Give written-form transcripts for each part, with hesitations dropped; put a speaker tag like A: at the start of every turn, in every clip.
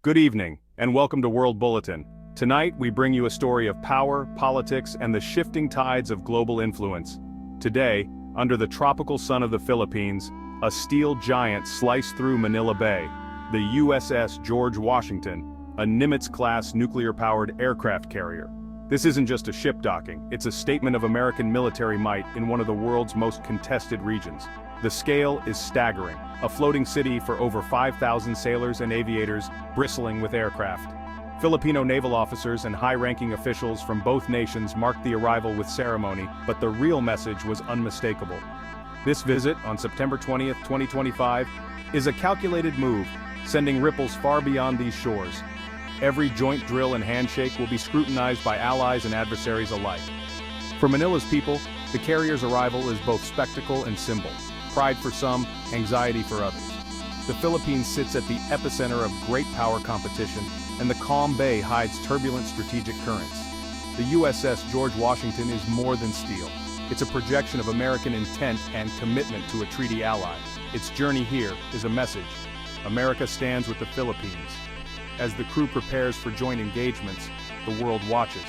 A: Good evening, and welcome to World Bulletin. Tonight, we bring you a story of power, politics, and the shifting tides of global influence. Today, under the tropical sun of the Philippines, a steel giant sliced through Manila Bay, the USS George Washington, a Nimitz-class nuclear-powered aircraft carrier. This isn't just a ship docking, it's a statement of American military might in one of the world's most contested regions. The scale is staggering, a floating city for over 5,000 sailors and aviators bristling with aircraft. Filipino naval officers and high-ranking officials from both nations marked the arrival with ceremony, but the real message was unmistakable. This visit, on September 20th, 2025, is a calculated move, sending ripples far beyond these shores. Every joint drill and handshake will be scrutinized by allies and adversaries alike. For Manila's people, the carrier's arrival is both spectacle and symbol. Pride for some, anxiety for others. The Philippines sits at the epicenter of great power competition, and the calm bay hides turbulent strategic currents. The USS George Washington is more than steel. It's a projection of American intent and commitment to a treaty ally. Its journey here is a message. America stands with the Philippines. As the crew prepares for joint engagements, the world watches.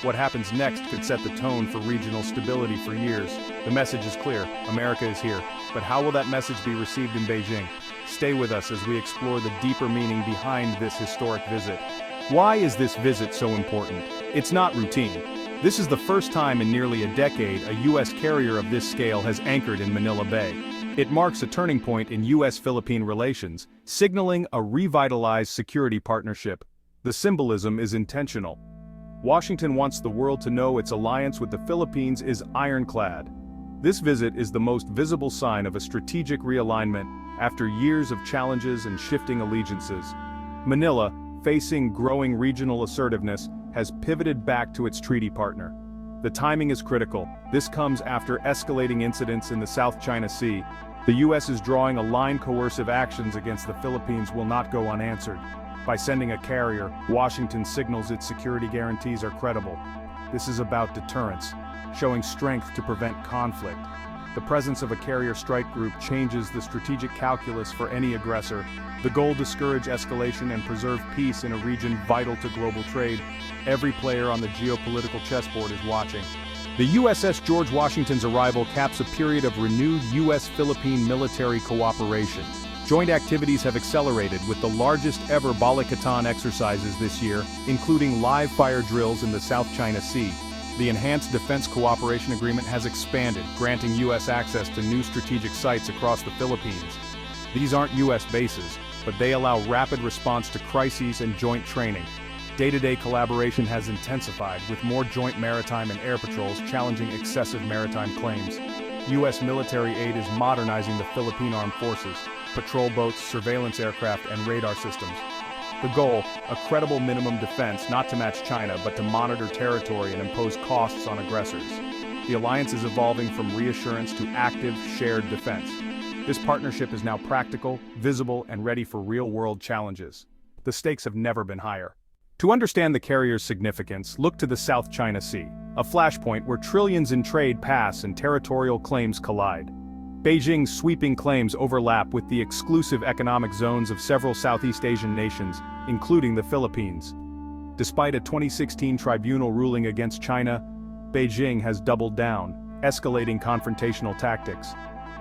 A: What happens next could set the tone for regional stability for years. The message is clear, America is here. But how will that message be received in Beijing? Stay with us as we explore the deeper meaning behind this historic visit. Why is this visit so important? It's not routine. This is the first time in nearly a decade a U.S. carrier of this scale has anchored in Manila Bay. It marks a turning point in U.S.-Philippine relations, signaling a revitalized security partnership. The symbolism is intentional. Washington wants the world to know its alliance with the Philippines is ironclad. This visit is the most visible sign of a strategic realignment after years of challenges and shifting allegiances. Manila, facing growing regional assertiveness, has pivoted back to its treaty partner. The timing is critical. This comes after escalating incidents in the South China Sea. The U.S. is drawing a line coercive actions against the Philippines will not go unanswered. By sending a carrier, Washington signals its security guarantees are credible. This is about deterrence, showing strength to prevent conflict. The presence of a carrier strike group changes the strategic calculus for any aggressor. The goal: discourage escalation and preserve peace in a region vital to global trade. Every player on the geopolitical chessboard is watching. The USS George Washington's arrival caps a period of renewed U.S.-Philippine military cooperation. Joint activities have accelerated with the largest ever Balikatan exercises this year, including live fire drills in the South China Sea. The Enhanced Defense Cooperation Agreement has expanded, granting U.S. access to new strategic sites across the Philippines. These aren't U.S. bases, but they allow rapid response to crises and joint training. Day-to-day collaboration has intensified, with more joint maritime and air patrols challenging excessive maritime claims. U.S. military aid is modernizing the Philippine Armed Forces, patrol boats, surveillance aircraft, and radar systems. The goal: a credible minimum defense not to match China but to monitor territory and impose costs on aggressors. The alliance is evolving from reassurance to active, shared defense. This partnership is now practical, visible, and ready for real-world challenges. The stakes have never been higher. To understand the carrier's significance, look to the South China Sea, a flashpoint where trillions in trade pass and territorial claims collide. Beijing's sweeping claims overlap with the exclusive economic zones of several Southeast Asian nations, including the Philippines. Despite a 2016 tribunal ruling against China, Beijing has doubled down, escalating confrontational tactics.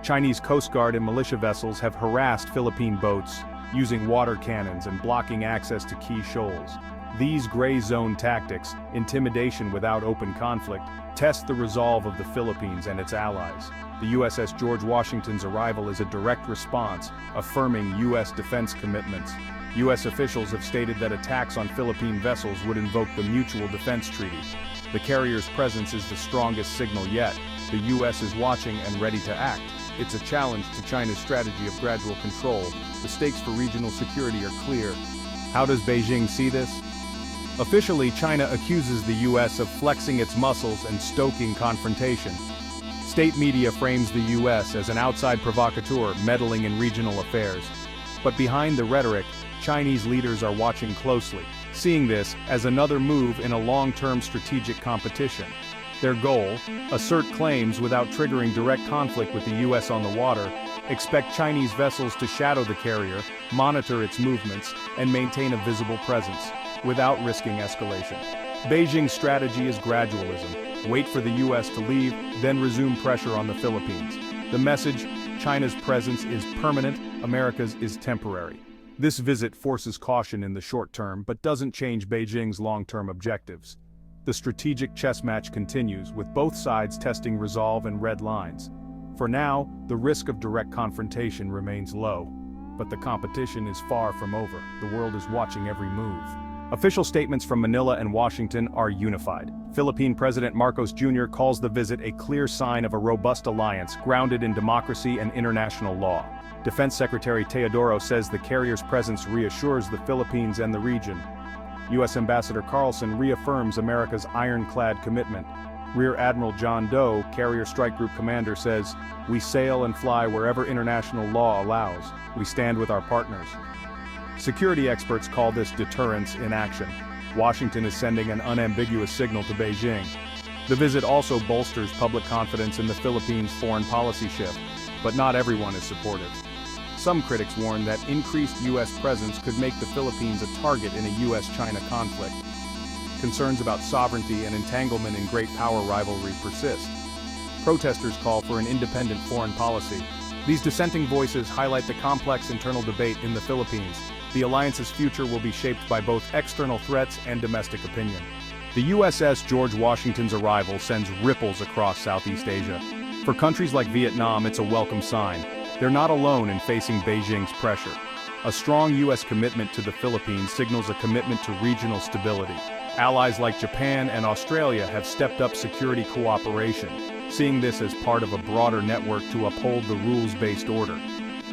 A: Chinese Coast Guard and militia vessels have harassed Philippine boats, using water cannons and blocking access to key shoals. These gray zone tactics, intimidation without open conflict, test the resolve of the Philippines and its allies. The USS George Washington's arrival is a direct response, affirming U.S. defense commitments. U.S. officials have stated that attacks on Philippine vessels would invoke the Mutual Defense Treaty. The carrier's presence is the strongest signal yet. The U.S. is watching and ready to act. It's a challenge to China's strategy of gradual control. The stakes for regional security are clear. How does Beijing see this? Officially, China accuses the U.S. of flexing its muscles and stoking confrontation. State media frames the U.S. as an outside provocateur meddling in regional affairs. But behind the rhetoric, Chinese leaders are watching closely, seeing this as another move in a long-term strategic competition. Their goal: assert claims without triggering direct conflict with the U.S. on the water. Expect Chinese vessels to shadow the carrier, monitor its movements, and maintain a visible presence, without risking escalation. Beijing's strategy is gradualism. Wait for the U.S. to leave, then resume pressure on the Philippines. The message: China's presence is permanent, America's is temporary. This visit forces caution in the short term but doesn't change Beijing's long-term objectives. The strategic chess match continues, with both sides testing resolve and red lines. For now, the risk of direct confrontation remains low. But the competition is far from over. The world is watching every move. Official statements from Manila and Washington are unified. Philippine President Marcos Jr. calls the visit a clear sign of a robust alliance grounded in democracy and international law. Defense Secretary Teodoro says the carrier's presence reassures the Philippines and the region. U.S. Ambassador Carlson reaffirms America's ironclad commitment. Rear Admiral John Doe, Carrier Strike Group Commander, says, "We sail and fly wherever international law allows. We stand with our partners." Security experts call this deterrence in action. Washington is sending an unambiguous signal to Beijing. The visit also bolsters public confidence in the Philippines' foreign policy shift, but not everyone is supportive. Some critics warn that increased U.S. presence could make the Philippines a target in a U.S.-China conflict. Concerns about sovereignty and entanglement in great power rivalry persist. Protesters call for an independent foreign policy. These dissenting voices highlight the complex internal debate in the Philippines. The alliance's future will be shaped by both external threats and domestic opinion. The USS George Washington's arrival sends ripples across Southeast Asia. For countries like Vietnam, it's a welcome sign. They're not alone in facing Beijing's pressure. A strong U.S. commitment to the Philippines signals a commitment to regional stability. Allies like Japan and Australia have stepped up security cooperation, seeing this as part of a broader network to uphold the rules-based order.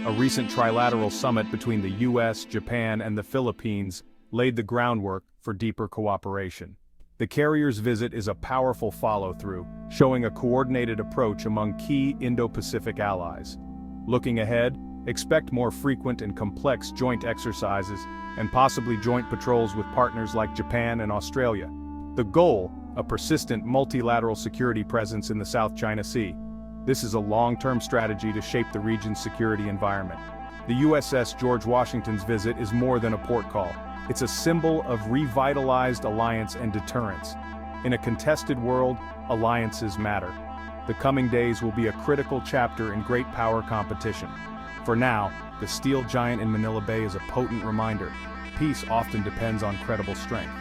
A: A recent trilateral summit between the U.S., Japan, and the Philippines laid the groundwork for deeper cooperation. The carrier's visit is a powerful follow-through, showing a coordinated approach among key Indo-Pacific allies. Looking ahead, expect more frequent and complex joint exercises, and possibly joint patrols with partners like Japan and Australia. The goal: a persistent multilateral security presence in the South China Sea. This is a long-term strategy to shape the region's security environment. The USS George Washington's visit is more than a port call. It's a symbol of revitalized alliance and deterrence. In a contested world, alliances matter. The coming days will be a critical chapter in great power competition. For now, the steel giant in Manila Bay is a potent reminder. Peace often depends on credible strength.